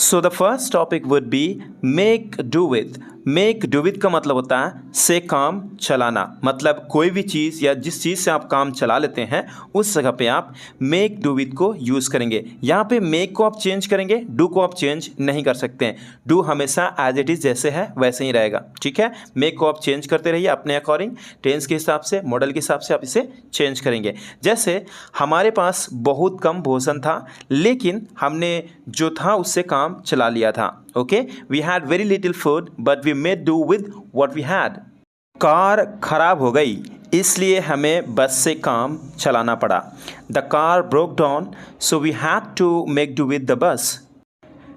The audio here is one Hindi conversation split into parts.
So the first topic would be make do with. Make do with का मतलब होता है से काम चलाना, मतलब कोई भी चीज़ या जिस चीज़ से आप काम चला लेते हैं उस जगह पे आप मेक डू विथ को यूज़ करेंगे। यहाँ पे मेक को आप चेंज करेंगे, डू को आप चेंज नहीं कर सकते हैं। डू हमेशा एज इट इज़ जैसे है वैसे ही रहेगा, ठीक है। मेक को आप चेंज करते रहिए अपने अकॉर्डिंग, टेंस के हिसाब से, मॉडल के हिसाब से आप इसे चेंज करेंगे। जैसे हमारे पास बहुत कम भोजन था लेकिन हमने जो था उससे काम चला लिया था। Okay, we had very little food but we made do with what we had. Car खराब हो गई इसलिए हमें बस से काम चलाना पड़ा। The car broke down so we had to make do with the bus.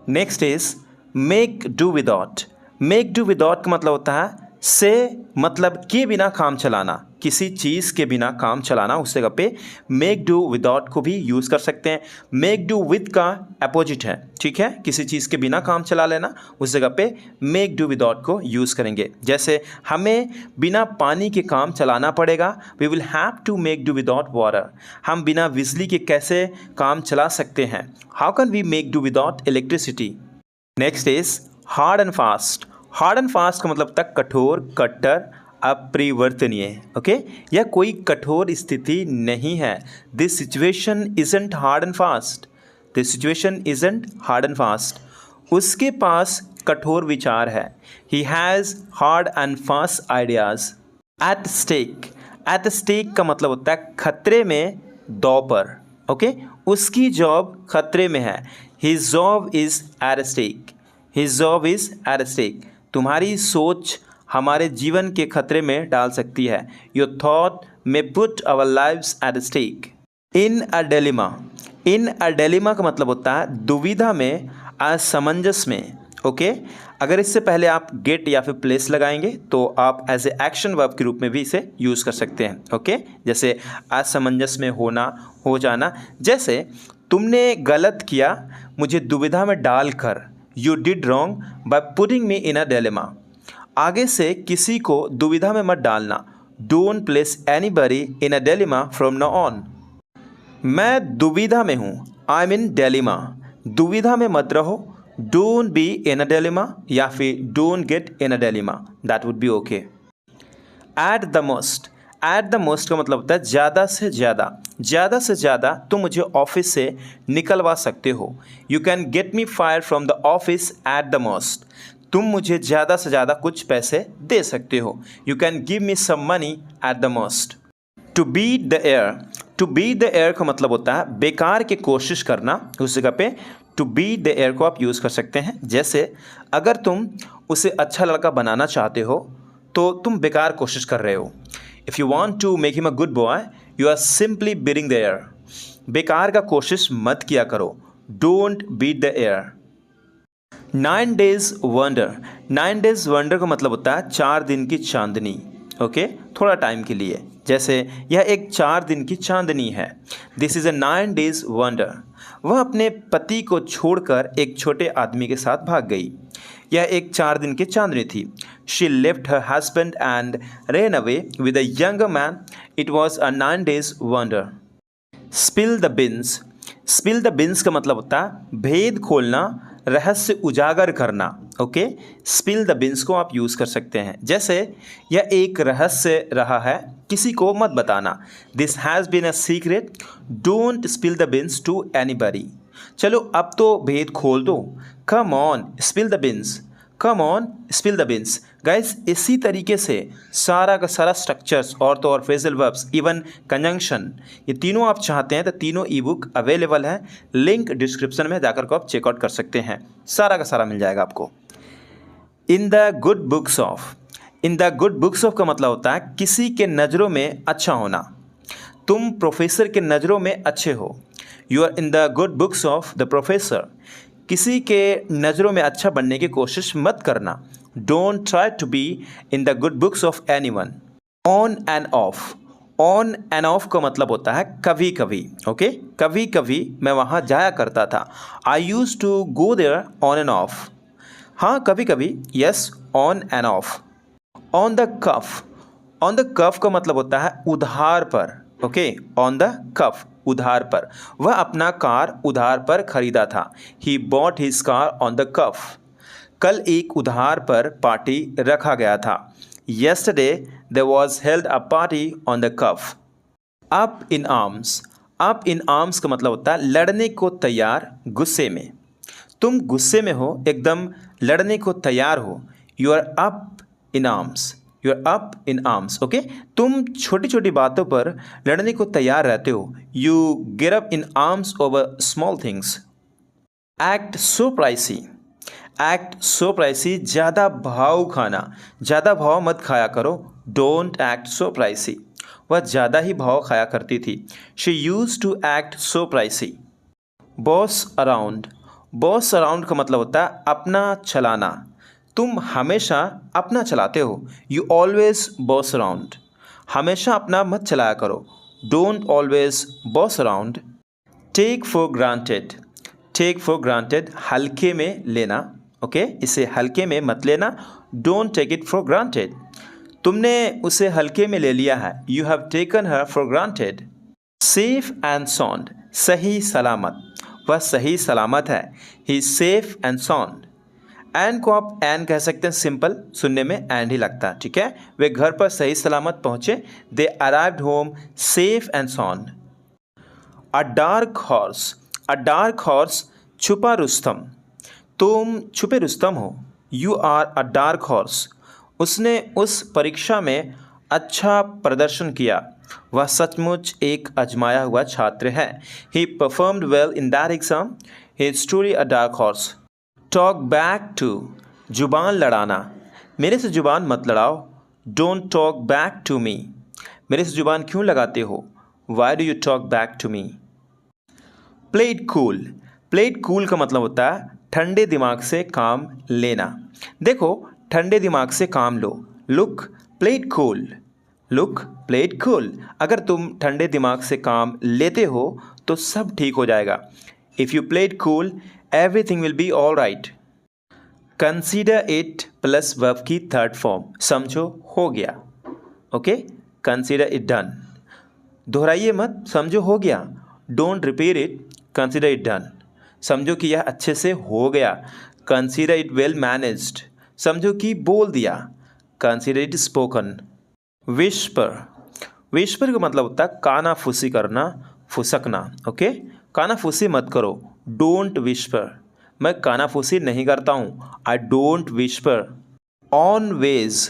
Next is make do without. Make do without का मतलब होता है से मतलब के बिना काम चलाना, किसी चीज़ के बिना काम चलाना। उस जगह पे मेक डू विदाउट को भी यूज़ कर सकते हैं। मेक डू विद का अपोजिट है, ठीक है, किसी चीज़ के बिना काम चला लेना। उस जगह पे मेक डू विदाउट को यूज़ करेंगे। जैसे हमें बिना पानी के काम चलाना पड़ेगा, we will have to make do without water. हम बिना बिजली के कैसे काम चला सकते हैं, how can we make do without electricity. Next is hard and fast. Hard and fast का मतलब तक कठोर, कट्टर, अपरिवर्तनीय। ओके, यह कोई कठोर स्थिति नहीं है। This situation isn't hard and fast. This situation isn't hard and fast. उसके पास कठोर विचार है। He has hard and fast ideas. At stake. At stake का मतलब होता है खतरे में, दांव पर। ओके, उसकी जॉब खतरे में है। His job is at stake. His job is at stake. तुम्हारी सोच हमारे जीवन के खतरे में डाल सकती है। Your thought may put our lives at stake. In a dilemma. In a dilemma का मतलब होता है दुविधा में, असमंजस में। ओके, अगर इससे पहले आप गेट या फिर प्लेस लगाएंगे तो आप एज ए एक्शन वर्ब के रूप में भी इसे यूज़ कर सकते हैं। ओके, जैसे असमंजस में होना, हो जाना। जैसे तुमने गलत किया मुझे दुविधा में डालकर। You did wrong by putting me in a dilemma. आगे से किसी को दुविधा में मत डालना। Don't place anybody in a dilemma from now on. मैं दुविधा में हूँ, आई एम इन डिलेमा। दुविधा में मत रहो, don't be in a dilemma या फिर don't get in a dilemma, that would be okay. Eight the most. Eight the most का मतलब होता है ज़्यादा से ज़्यादा। ज़्यादा से ज़्यादा तुम मुझे ऑफिस से निकलवा सकते हो। You can get me fire from the office at the most. तुम मुझे ज़्यादा से ज़्यादा कुछ पैसे दे सकते हो। You can give me some money at the most. To beat the air. To beat the air का मतलब होता है बेकार की कोशिश करना। उस जगह पे टू बीट द एयर को आप यूज़ कर सकते हैं। जैसे अगर तुम उसे अच्छा लड़का बनाना चाहते हो तो तुम बेकार कोशिश कर रहे हो। If you want to make him a good boy you are simply beating the air. बेकार का कोशिश मत किया करो, don't beat the air. 9 days wonder. 9 days wonder का मतलब होता है 4 दिन की चांदनी। ओके, थोड़ा टाइम के लिए। जैसे यह एक 4 दिन की चांदनी है। This is a 9 days wonder. वह अपने पति को छोड़कर एक छोटे आदमी के साथ भाग गई। यह एक 4 दिन की चांदनी थी। She left her husband and ran away with a younger man. It was a 9 days wonder. Spill the beans. Spill the beans का मतलब होता है भेद खोलना, रहस्य उजागर करना। ओके, स्पिल द बिन्स को आप यूज़ कर सकते हैं। जैसे यह एक रहस्य रहा है, किसी को मत बताना। This has been a secret, don't spill the beans to anybody. चलो अब तो भेद खोल दो। Come on spill the beans. Come on spill the beans. Guys, इसी तरीके से सारा का सारा स्ट्रक्चर्स और तो और फ्रेजल वर्ब्स, इवन कंजंक्शन, ये तीनों आप चाहते हैं तो तीनों ई बुक अवेलेबल है। लिंक डिस्क्रिप्शन में जाकर को आप चेकआउट कर सकते हैं, सारा का सारा मिल जाएगा आपको। इन the good books of. In the good books of का मतलब होता है किसी के नज़रों में अच्छा होना। तुम प्रोफेसर के नज़रों में अच्छे हो। You are in the good books of the professor. किसी के नज़रों में अच्छा बनने की कोशिश मत करना। Don't try to be in the good books of anyone. On and off. On and off का मतलब होता है कभी कभी। ओके, कभी कभी मैं वहाँ जाया करता था। I use to go there on and off. हाँ, कभी कभी, yes, on and off. On the cuff. On the cuff का मतलब होता है उधार पर। ओके, ऑन द कफ, उधार पर। वह अपना कार उधार पर खरीदा था। He bought his car on the cuff. कल एक उधार पर पार्टी रखा गया था। Yesterday there was held a party on the cuff. Up in arms. Up in arms का मतलब होता है लड़ने को तैयार, गुस्से में। तुम गुस्से में हो, एकदम लड़ने को तैयार हो। You are up in arms. You are up in arms. Okay, तुम छोटी छोटी बातों पर लड़ने को तैयार रहते हो। You get up in arms over small things. Act so pricey. Act so pricey, ज़्यादा भाव खाना, ज़्यादा भाव मत खाया करो। Don't act so pricey. वह ज़्यादा ही भाव खाया करती थी। She use to act so pricey. Boss around. Boss around का मतलब होता है अपना चलाना। तुम हमेशा अपना चलाते हो। You always boss around. हमेशा अपना मत चलाया करो। Don't always boss around. Take for granted. Take for granted हल्के में लेना। ओके, इसे हल्के में मत लेना। Don't take it for granted. तुमने उसे हल्के में ले लिया है। You have taken her for granted. Safe and sound, सही सलामत। वह सही सलामत है। He safe and sound. And को आप एंड कह सकते हैं, सिंपल, सुनने में एंड ही लगता है, ठीक है। वे घर पर सही सलामत पहुंचे। They arrived home safe and sound. A dark horse. A dark horse, छुपा रुस्तम। तुम छुपे रुस्तम हो। You are a dark horse. उसने उस परीक्षा में अच्छा प्रदर्शन किया। वह सचमुच एक आजमाया हुआ छात्र है। He performed well in that exam. He is truly a dark horse. Talk back to, जुबान लड़ाना। मेरे से जुबान मत लड़ाओ। Don't talk back to me. मेरे से जुबान क्यों लगाते हो। Why do you talk back to me. Play it cool. Play it cool का मतलब होता है ठंडे दिमाग से काम लेना। देखो, ठंडे दिमाग से काम लो। Look, play it cool. Look, play it cool. अगर तुम ठंडे दिमाग से काम लेते हो तो सब ठीक हो जाएगा। If you play it cool, everything will be all right. Consider it plus verb की थर्ड फॉर्म। समझो, हो गया। Okay, consider it done. दोहराइए मत, समझो हो गया। Don't repeat it, consider it done. समझो कि यह अच्छे से हो गया। Consider it well managed. समझो कि बोल दिया। Consider it spoken. Whisper. Whisper का मतलब होता है कानाफूसी करना, फुसकना। ओके, कानाफूसी मत करो। Don't whisper. मैं कानाफूसी नहीं करता हूँ। I don't whisper. Own ways,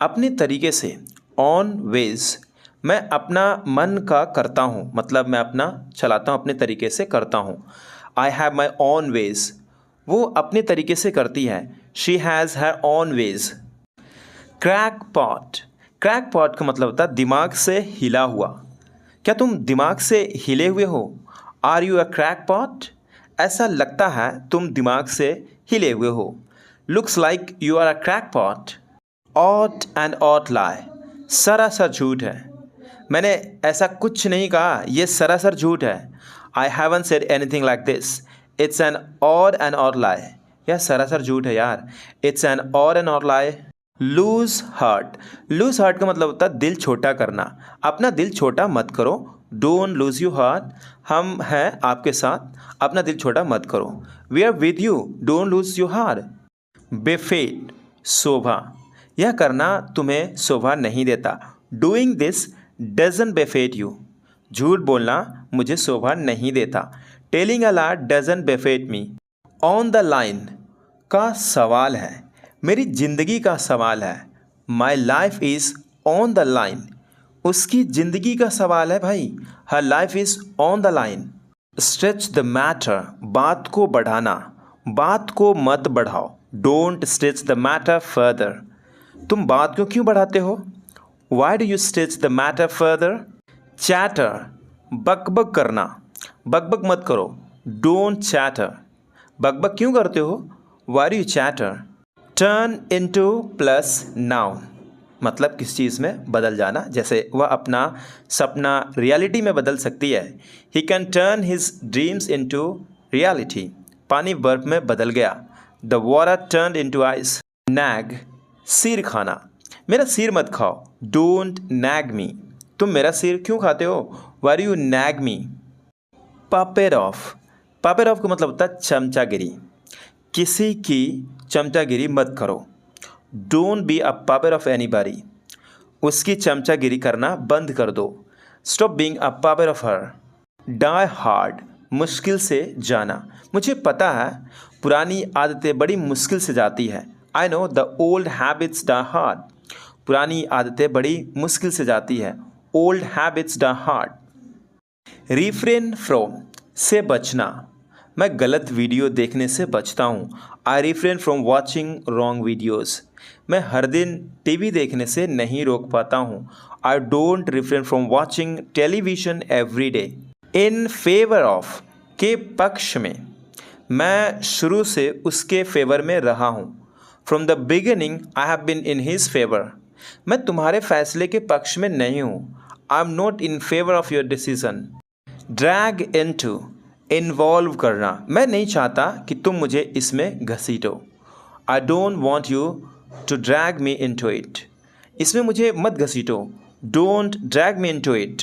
अपने तरीके से। ऑन वेज, मैं अपना मन का करता हूँ, मतलब मैं अपना चलाता हूँ, अपने तरीके से करता हूँ। I have my own ways. वो अपने तरीके से करती है। She has her own ways. Crackpot. Crackpot का मतलब होता है दिमाग से हिला हुआ। क्या तुम दिमाग से हिले हुए हो। Are you a crack pot. ऐसा लगता है तुम दिमाग से हिले हुए हो। Looks like you are a crack pot. Out and out lie, सरासर झूठ है। मैंने ऐसा कुछ नहीं कहा, यह सरासर झूठ है। I haven't said anything like this. It's an out and out lie. यह सरासर झूठ है यार। It's an out and out lie. Lose heart. Lose heart का मतलब होता है दिल छोटा करना। अपना दिल छोटा मत करो। Don't lose you heart. हम हैं आपके साथ, अपना दिल छोटा मत करो। We are with you, don't lose you heart. Befit, शोभा। यह करना तुम्हें शोभा नहीं देता। Doing this doesn't befit you. झूठ बोलना मुझे शोभा नहीं देता। Telling a lie doesn't befit me. On the line का सवाल है, मेरी जिंदगी का सवाल है। My life is on the line. उसकी जिंदगी का सवाल है भाई। हर life is on the line. Stretch the matter, बात को बढ़ाना। बात को मत बढ़ाओ। Don't stretch the matter further. तुम बात को क्यों बढ़ाते हो। Why do you stretch the matter further. Chatter, बकबक करना। बकबक मत करो। Don't chatter. बकबक क्यों करते हो। Why do you chatter. Turn into plus noun, मतलब किस चीज़ में बदल जाना। जैसे वह अपना सपना रियलिटी में बदल सकती है। He can turn his dreams into reality. पानी बर्फ में बदल गया। The water turn into ice. Nag, सिर खाना। मेरा सिर मत खाओ। डोंट नैग मी। तुम मेरा सिर क्यों खाते हो। Why do you nag me. Puppet of का मतलब होता है चमचागिरी। किसी की चमचागिरी मत करो। Don't be a puppet of anybody, उसकी चमचागिरी करना बंद कर दो। Stop being a puppet of her. Die hard, मुश्किल से जाना। मुझे पता है पुरानी आदतें बड़ी मुश्किल से जाती है। I know the old habits die hard. पुरानी आदतें बड़ी मुश्किल से जाती है। Old habits die hard. Refrain from से बचना। मैं गलत वीडियो देखने से बचता हूँ। I refrain from watching wrong videos. मैं हर दिन टीवी देखने से नहीं रोक पाता हूँ। I don't refrain from watching television every day. In favour of के पक्ष में, मैं शुरू से उसके फेवर में रहा हूँ। From the beginning I have been in his favour. मैं तुम्हारे फैसले के पक्ष में नहीं हूँ। I am not in favour of your decision. Drag into, involve करना। मैं नहीं चाहता कि तुम मुझे इसमें घसीटो। I don't want you to drag me into it. इसमें मुझे मत घसीटो। Don't drag me into it.